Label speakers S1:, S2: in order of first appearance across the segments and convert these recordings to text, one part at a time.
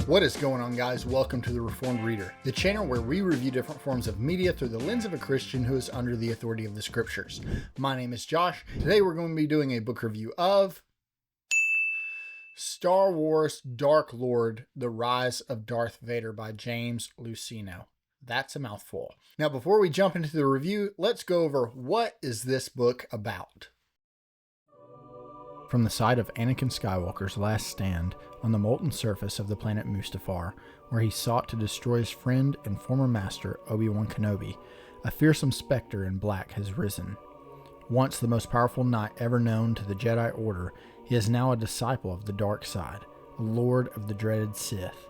S1: What is going on, guys? Welcome to The Reformed Reader, the channel where we review different forms of media through the lens of a Christian who is under the authority of the scriptures. My name is Josh. Today we're going to be doing a book review of Star Wars Dark Lord, The Rise of Darth Vader by James Luceno. That's a mouthful. Now, before we jump into the review, let's go over what is this book about. From the site of Anakin Skywalker's last stand on the molten surface of the planet Mustafar, where he sought to destroy his friend and former master Obi-Wan Kenobi, a fearsome specter in black has risen. Once the most powerful knight ever known to the Jedi Order, he is now a disciple of the dark side, a lord of the dreaded Sith,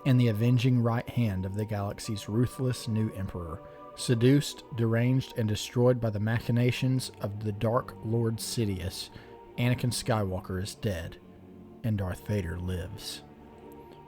S1: and the avenging right hand of the galaxy's ruthless new emperor. Seduced, deranged, and destroyed by the machinations of the Dark Lord Sidious, Anakin Skywalker is dead, and Darth Vader lives.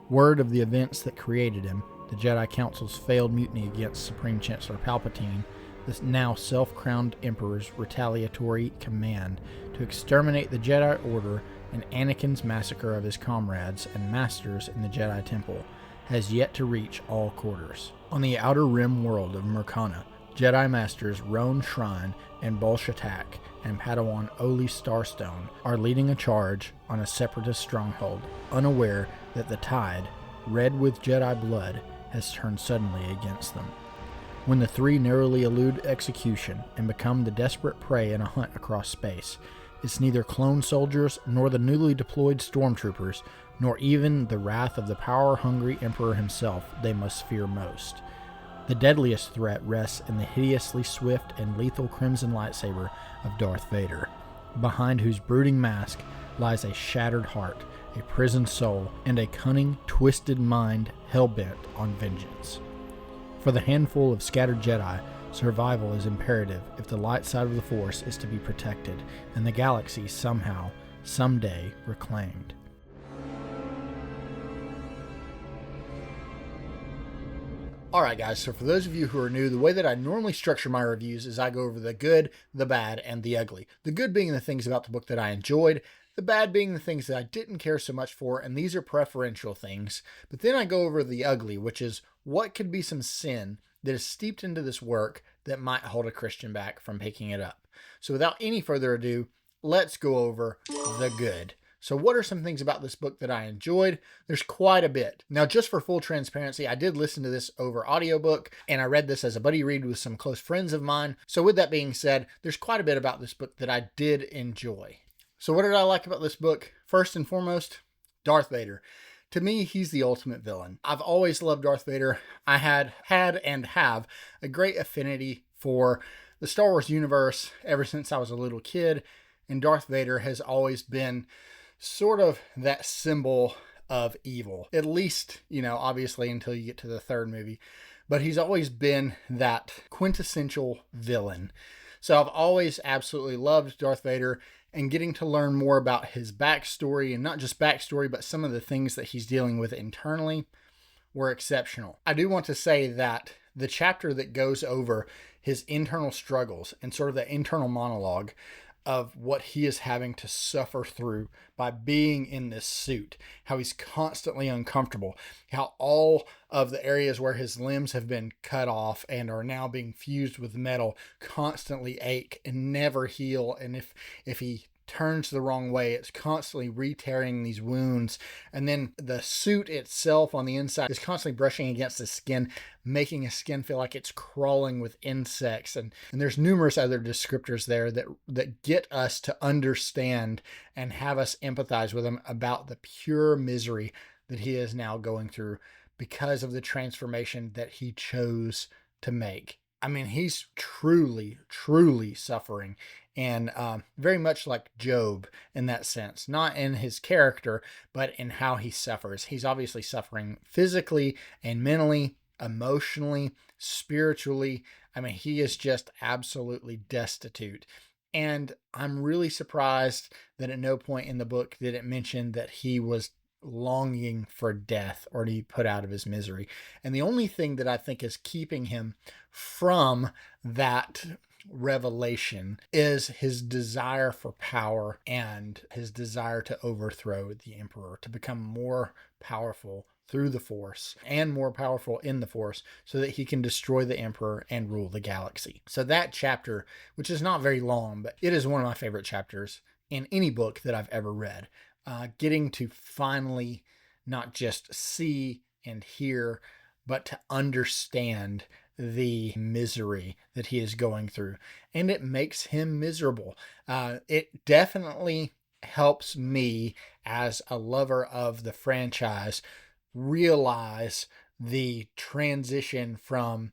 S1: Word of the events that created him, the Jedi Council's failed mutiny against Supreme Chancellor Palpatine, the now self-crowned Emperor's retaliatory command to exterminate the Jedi Order, and Anakin's massacre of his comrades and masters in the Jedi Temple, has yet to reach all quarters. On the outer rim world of Murkana, Jedi Masters Roan Shrine and Bolshatak and Padawan Oli Starstone are leading a charge on a separatist stronghold, unaware that the tide, red with Jedi blood, has turned suddenly against them. When the three narrowly elude execution and become the desperate prey in a hunt across space, it's neither clone soldiers nor the newly deployed stormtroopers, nor even the wrath of the power-hungry Emperor himself they must fear most. The deadliest threat rests in the hideously swift and lethal crimson lightsaber of Darth Vader, behind whose brooding mask lies a shattered heart, a prisoned soul, and a cunning, twisted mind hell-bent on vengeance. For the handful of scattered Jedi, survival is imperative if the light side of the Force is to be protected and the galaxy somehow, someday, reclaimed. Alright guys, so for those of you who are new, the way that I normally structure my reviews is I go over the good, the bad, and the ugly. The good being the things about the book that I enjoyed, the bad being the things that I didn't care so much for, and these are preferential things. But then I go over the ugly, which is what could be some sin that is steeped into this work that might hold a Christian back from picking it up. So without any further ado, let's go over the good. So what are some things about this book that I enjoyed? There's quite a bit. Now, just for full transparency, I did listen to this over audiobook, and I read this as a buddy read with some close friends of mine. So with that being said, there's quite a bit about this book that I did enjoy. So what did I like about this book? First and foremost, Darth Vader. To me, he's the ultimate villain. I've always loved Darth Vader. I had and have a great affinity for the Star Wars universe ever since I was a little kid, and Darth Vader has always been sort of that symbol of evil, at least, obviously until you get to the third movie, but he's always been that quintessential villain. So I've always absolutely loved Darth Vader, and getting to learn more about his backstory, and not just backstory, but some of the things that he's dealing with internally were exceptional. I do want to say that the chapter that goes over his internal struggles and sort of the internal monologue of what he is having to suffer through by being in this suit, how he's constantly uncomfortable, how all of the areas where his limbs have been cut off and are now being fused with metal constantly ache and never heal. And if he turns the wrong way, it's constantly re-tearing these wounds, and then the suit itself on the inside is constantly brushing against the skin, making his skin feel like it's crawling with insects, and there's numerous other descriptors there that get us to understand and have us empathize with him about the pure misery that he is now going through because of the transformation that he chose to make. I mean, he's truly, truly suffering, and very much like Job in that sense, not in his character, but in how he suffers. He's obviously suffering physically and mentally, emotionally, spiritually. I mean, he is just absolutely destitute. And I'm really surprised that at no point in the book did it mention that he was longing for death or to be put out of his misery. And the only thing that I think is keeping him from that revelation is his desire for power and his desire to overthrow the emperor, to become more powerful through the Force and more powerful in the Force so that he can destroy the Emperor and rule the galaxy. So that chapter, which is not very long, but it is one of my favorite chapters in any book that I've ever read. Getting to finally not just see and hear, but to understand the misery that he is going through. And it makes him miserable. It definitely helps me as a lover of the franchise realize the transition from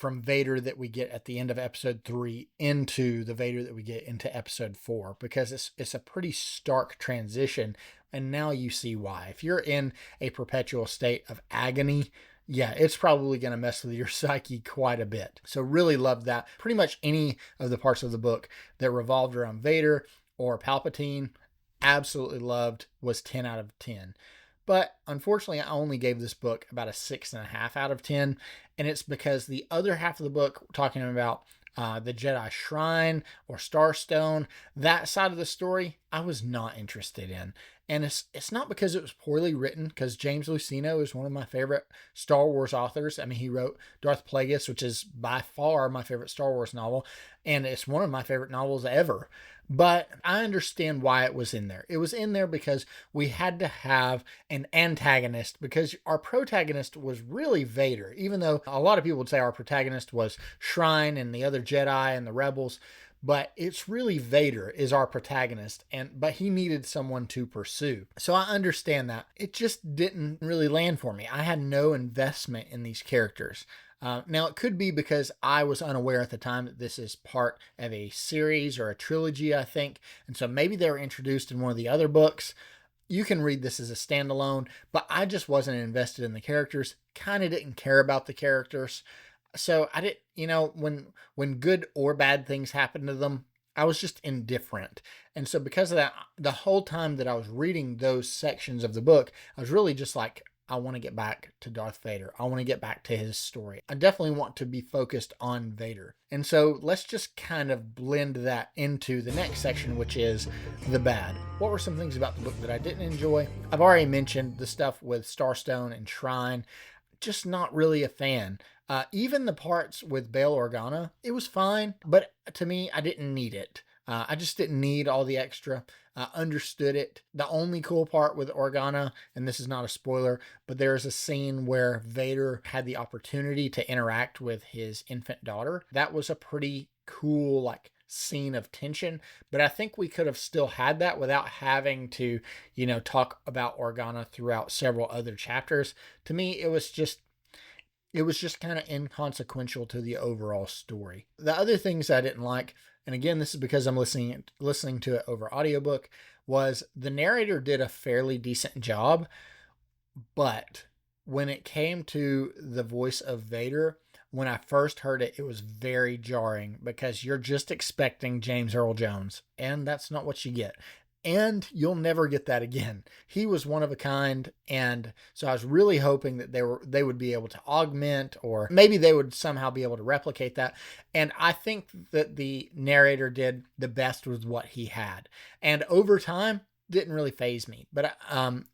S1: Vader that we get at the end of episode 3 into the Vader that we get into episode 4, because it's a pretty stark transition. And now you see why. If you're in a perpetual state of agony, yeah, it's probably going to mess with your psyche quite a bit. So really loved that. Pretty much any of the parts of the book that revolved around Vader or Palpatine, absolutely loved, was 10 out of 10. But unfortunately, I only gave this book about a 6.5 out of 10. And it's because the other half of the book, talking about the Jedi Shrine or Starstone, that side of the story, I was not interested in. And it's not because it was poorly written, because James Luceno is one of my favorite Star Wars authors. I mean, he wrote Darth Plagueis, which is by far my favorite Star Wars novel, and it's one of my favorite novels ever. But I understand why it was in there. It was in there because we had to have an antagonist, because our protagonist was really Vader, even though a lot of people would say our protagonist was Shrine and the other Jedi and the rebels. But it's really Vader is our protagonist, but he needed someone to pursue. So I understand that. It just didn't really land for me. I had no investment in these characters. Now, it could be because I was unaware at the time that this is part of a series or a trilogy, I think. And so maybe they were introduced in one of the other books. You can read this as a standalone, but I just wasn't invested in the characters, kind of didn't care about the characters. So I didn't, when good or bad things happen to them, I was just indifferent. And so because of that, the whole time that I was reading those sections of the book, I was really just like, I want to get back to Darth Vader. I want to get back to his story. I definitely want to be focused on Vader. And so let's just kind of blend that into the next section, which is the bad. What were some things about the book that I didn't enjoy? I've already mentioned the stuff with Starstone and Shrine. Just not really a fan. Even the parts with Bail Organa, it was fine, but to me, I didn't need it. I just didn't need all the extra. I understood it. The only cool part with Organa, and this is not a spoiler, but there's a scene where Vader had the opportunity to interact with his infant daughter. That was a pretty cool, scene of tension, but I think we could have still had that without having to, talk about Organa throughout several other chapters. To me, it was just kind of inconsequential to the overall story. The other things I didn't like, and again, this is because I'm listening to it over audiobook, was the narrator did a fairly decent job, but when it came to the voice of Vader, when I first heard it, it was very jarring, because you're just expecting James Earl Jones, and that's not what you get. And you'll never get that again. He was one of a kind, and so I was really hoping that they would be able to augment, or maybe they would somehow be able to replicate that. And I think that the narrator did the best with what he had. And over time, didn't really faze me, but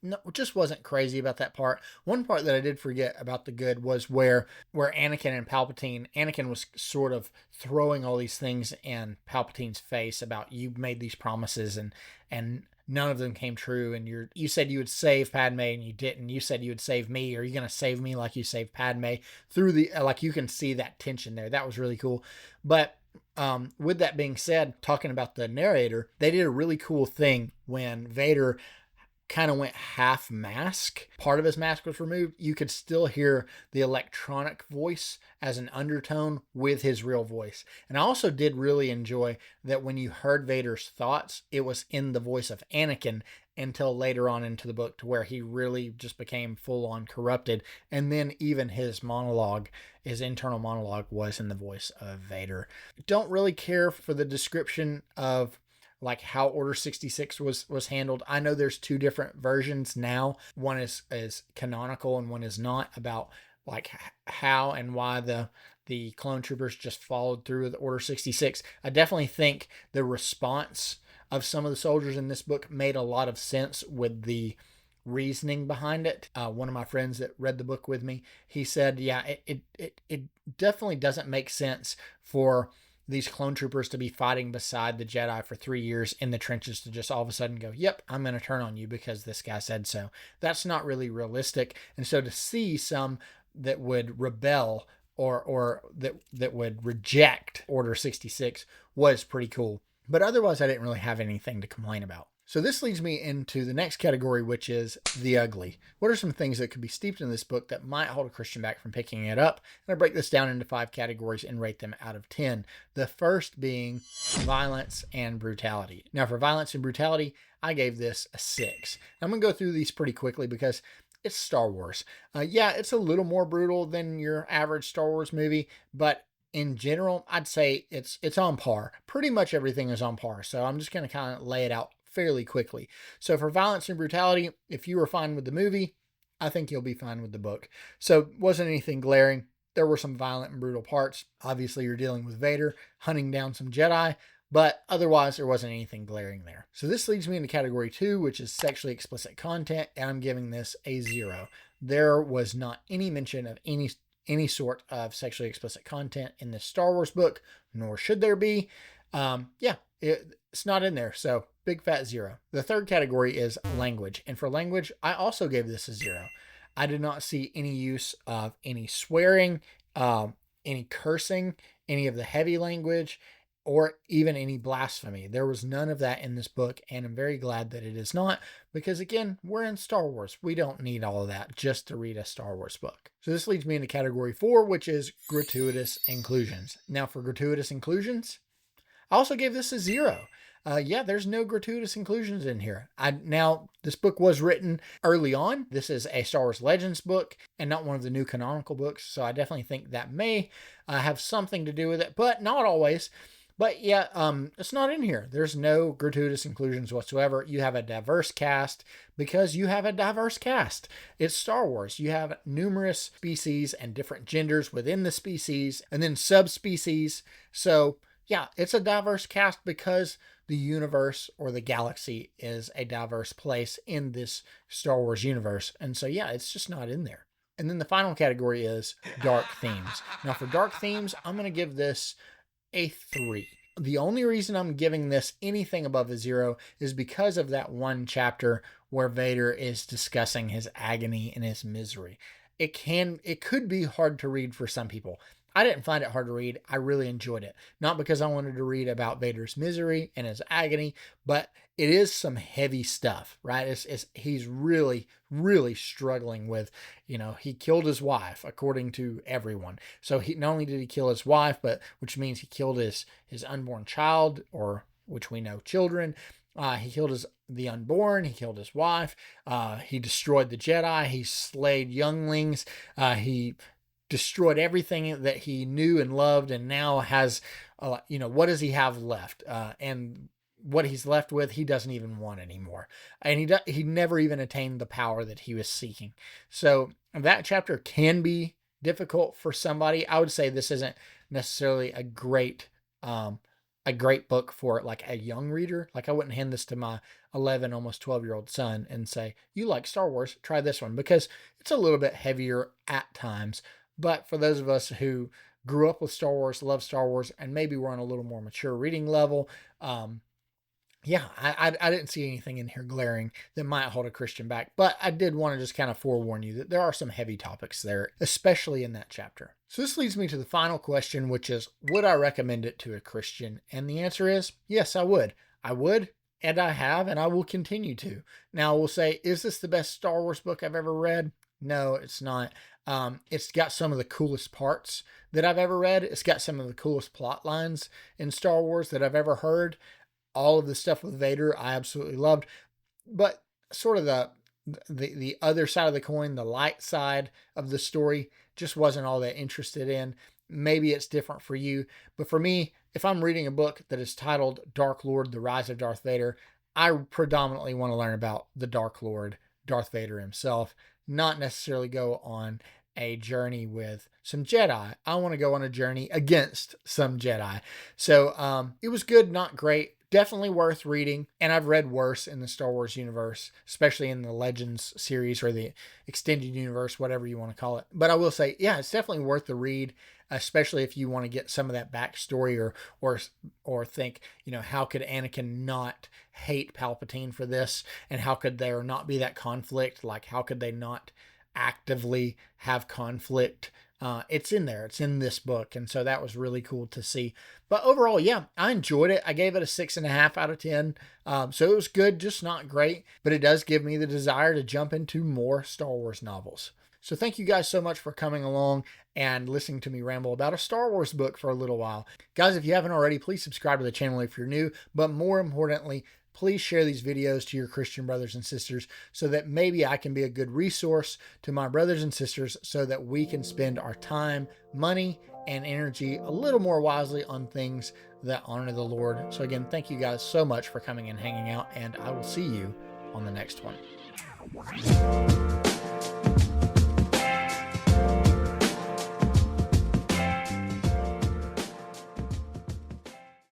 S1: no, just wasn't crazy about that part. One part that I did forget about the good was where Anakin and Anakin was sort of throwing all these things in Palpatine's face about, you made these promises and none of them came true, and you said you would save Padme and you didn't. You said you would save me. Are you going to save me like you saved Padme? Through the you can see that tension there. That was really cool. But with that being said, talking about the narrator, they did a really cool thing when Vader kind of went half mask. Part of his mask was removed. You could still hear the electronic voice as an undertone with his real voice. And I also did really enjoy that when you heard Vader's thoughts, it was in the voice of Anakin, until later on into the book, to where he really just became full on corrupted. And then even his internal monologue was in the voice of Vader. Don't really care for the description of how Order 66 was handled. I know there's two different versions now. One is canonical and one is not, about how and why the clone troopers just followed through with Order 66. I definitely think the response of some of the soldiers in this book made a lot of sense with the reasoning behind it. One of my friends that read the book with me, he said, yeah, it definitely doesn't make sense for these clone troopers to be fighting beside the Jedi for 3 years in the trenches to just all of a sudden go, yep, I'm going to turn on you because this guy said so. That's not really realistic. And so to see some that would rebel or that would reject Order 66 was pretty cool. But otherwise, I didn't really have anything to complain about. So this leads me into the next category, which is the ugly. What are some things that could be steeped in this book that might hold a Christian back from picking it up? And I break this down into 5 categories and rate them out of 10. The first being violence and brutality. Now, for violence and brutality, I gave this a 6. I'm going to go through these pretty quickly because it's Star Wars. Yeah, it's a little more brutal than your average Star Wars movie, but in general, I'd say it's on par. Pretty much everything is on par. So I'm just going to kind of lay it out fairly quickly. So for violence and brutality, if you were fine with the movie, I think you'll be fine with the book. So wasn't anything glaring. There were some violent and brutal parts. Obviously, you're dealing with Vader hunting down some Jedi, but otherwise there wasn't anything glaring there. So this leads me into category 2, which is sexually explicit content, and I'm giving this a 0. There was not any mention of any sort of sexually explicit content in this Star Wars book, nor should there be. It's not in there. So big fat 0. The third category is language. And for language, I also gave this a 0. I did not see any use of any swearing, any cursing, any of the heavy language, or even any blasphemy. There was none of that in this book, and I'm very glad that it is not, because again, we're in Star Wars. We don't need all of that just to read a Star Wars book. So this leads me into category 4, which is gratuitous inclusions. Now for gratuitous inclusions, I also gave this a 0. There's no gratuitous inclusions in here. Now, this book was written early on. This is a Star Wars Legends book and not one of the new canonical books, so I definitely think that may have something to do with it, but not always. But yeah, it's not in here. There's no gratuitous inclusions whatsoever. You have a diverse cast because you have a diverse cast. It's Star Wars. You have numerous species and different genders within the species and then subspecies. So yeah, it's a diverse cast because the universe or the galaxy is a diverse place in this Star Wars universe. And so yeah, it's just not in there. And then the final category is dark themes. Now for dark themes, I'm going to give this a 3. The only reason I'm giving this anything above a 0 is because of that one chapter where Vader is discussing his agony and his misery. It could be hard to read for some people. I didn't find it hard to read. I really enjoyed it. Not because I wanted to read about Vader's misery and his agony, but it is some heavy stuff, right? He's really, really struggling with, he killed his wife, according to everyone. So not only did he kill his wife, but which means he killed his unborn child, or which we know children. He killed the unborn. He killed his wife. He destroyed the Jedi. He slayed younglings. He destroyed everything that he knew and loved, and now has, what does he have left? And what he's left with, he doesn't even want anymore. And he never even attained the power that he was seeking. So that chapter can be difficult for somebody. I would say this isn't necessarily a great book for like a young reader. Like I wouldn't hand this to my 11, almost 12-year-old son and say, you like Star Wars, try this one, because it's a little bit heavier at times. But for those of us who grew up with Star Wars, love Star Wars, and maybe we're on a little more mature reading level, I didn't see anything in here glaring that might hold a Christian back. But I did want to just kind of forewarn you that there are some heavy topics there, especially in that chapter. So this leads me to the final question, which is, would I recommend it to a Christian? And the answer is, yes, I would. I would, and I have, and I will continue to. Now, I will say, is this the best Star Wars book I've ever read? No, it's not. It's got some of the coolest parts that I've ever read. It's got some of the coolest plot lines in Star Wars that I've ever heard. All of the stuff with Vader, I absolutely loved. But sort of the other side of the coin, the light side of the story, just wasn't all that interested in. Maybe it's different for you. But for me, if I'm reading a book that is titled Dark Lord, The Rise of Darth Vader, I predominantly want to learn about the Dark Lord, Darth Vader himself, not necessarily go on a journey with some Jedi. I want to go on a journey against some Jedi. So it was good, not great. Definitely worth reading, and I've read worse in the Star Wars universe, especially in the Legends series or the extended universe, whatever you want to call it. But I will say, yeah, it's definitely worth the read, especially if you want to get some of that backstory or think, how could Anakin not hate Palpatine for this, and how could there not be that conflict? Like, how could they not actively have conflict? It's in there. It's in this book. And so that was really cool to see. But overall, yeah, I enjoyed it. I gave it a 6.5 out of 10. So it was good, just not great. But it does give me the desire to jump into more Star Wars novels. So thank you guys so much for coming along and listening to me ramble about a Star Wars book for a little while. Guys, if you haven't already, please subscribe to the channel if you're new. But more importantly, please share these videos to your Christian brothers and sisters so that maybe I can be a good resource to my brothers and sisters so that we can spend our time, money, and energy a little more wisely on things that honor the Lord. So again, thank you guys so much for coming and hanging out, and I will see you on the next one.